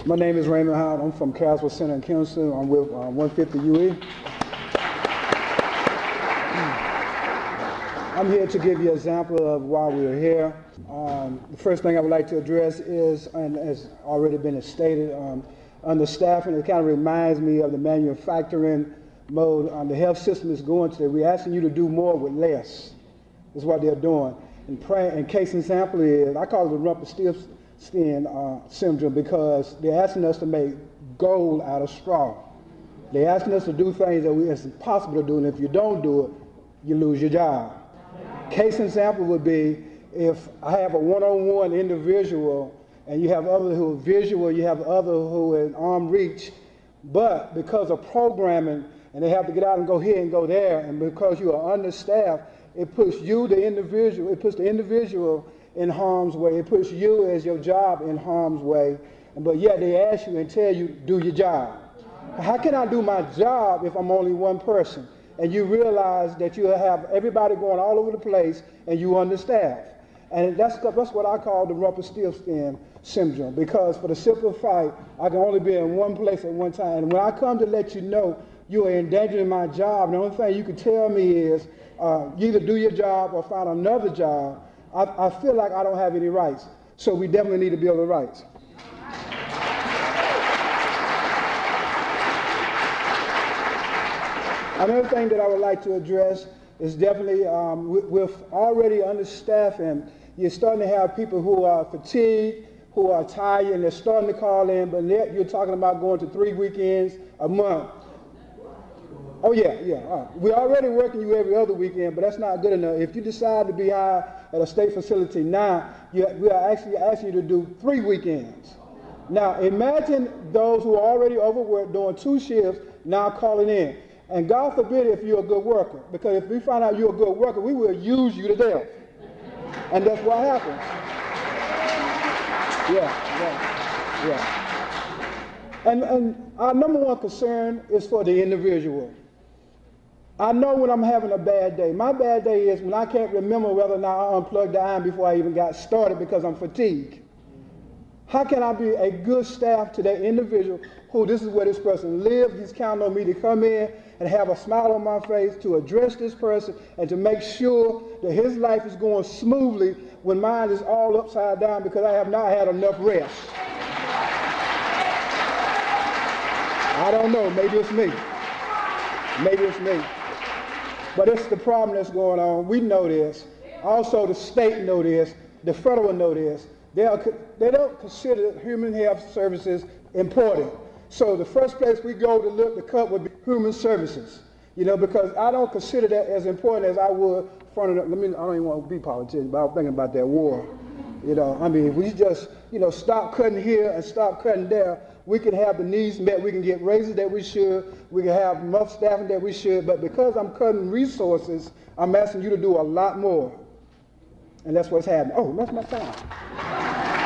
My name is Raymond. I'm from Caswell Center in Kingston. I'm with 150 UE. I'm here to give you an example of why we're here. The first thing I would like to address is, and has already been stated, understaffing. It kind of reminds me of the manufacturing mode the health system is going to. We're asking you to do more with less. That's what they're doing. And case example is, I call it the Rumpelstiltskin syndrome, because they're asking us to make gold out of straw. They're asking us to do things that it's impossible to do, and if you don't do it, you lose your job. Case example would be if I have a one-on-one individual and you have others who are visual, you have others who are in arm reach, but because of programming and they have to get out and go here and go there, and because you are understaffed, it puts you, the individual, it puts the individual in harm's way. It puts you as your job in harm's way, but yet they ask you and tell you, do your job. How can I do my job if I'm only one person? And you realize that you have everybody going all over the place and you understaffed. And that's what I call the Rumpelstiltskin syndrome, because for the simple fact, I can only be in one place at one time. And when I come to let you know you are endangering my job, the only thing you can tell me is either do your job or find another job. I feel like I don't have any rights. So we definitely need to build the rights. Another thing that I would like to address is definitely with already understaffed, and you're starting to have people who are fatigued, who are tired, and they're starting to call in, but yet you're talking about going to 3 weekends a month. Oh yeah. We're already working you every other weekend, but that's not good enough. If you decide to be hired at a state facility now, we are actually asking you to do 3 weekends. Now imagine those who are already overworked doing 2 shifts now calling in. And God forbid if you're a good worker, because if we find out you're a good worker, we will use you to death. And that's what happens. Yeah. And our number one concern is for the individual. I know when I'm having a bad day. My bad day is when I can't remember whether or not I unplugged the iron before I even got started because I'm fatigued. How can I be a good staff to that individual who this is where this person lives, he's counting on me to come in and have a smile on my face to address this person and to make sure that his life is going smoothly when mine is all upside down because I have not had enough rest. I don't know, maybe it's me. Maybe it's me. But it's the problem that's going on. We know this. Also the state know this. The federal know this. They don't consider human health services important. So the first place we go to look the cut would be human services, because I don't consider that as important as I would front of I don't even want to be politician, but I'm thinking about that war. If we just, stop cutting here and stop cutting there, we can have the needs met, we can get raises that we should, we can have enough staffing that we should, but because I'm cutting resources, I'm asking you to do a lot more. And that's what's happening. Oh, that's my time.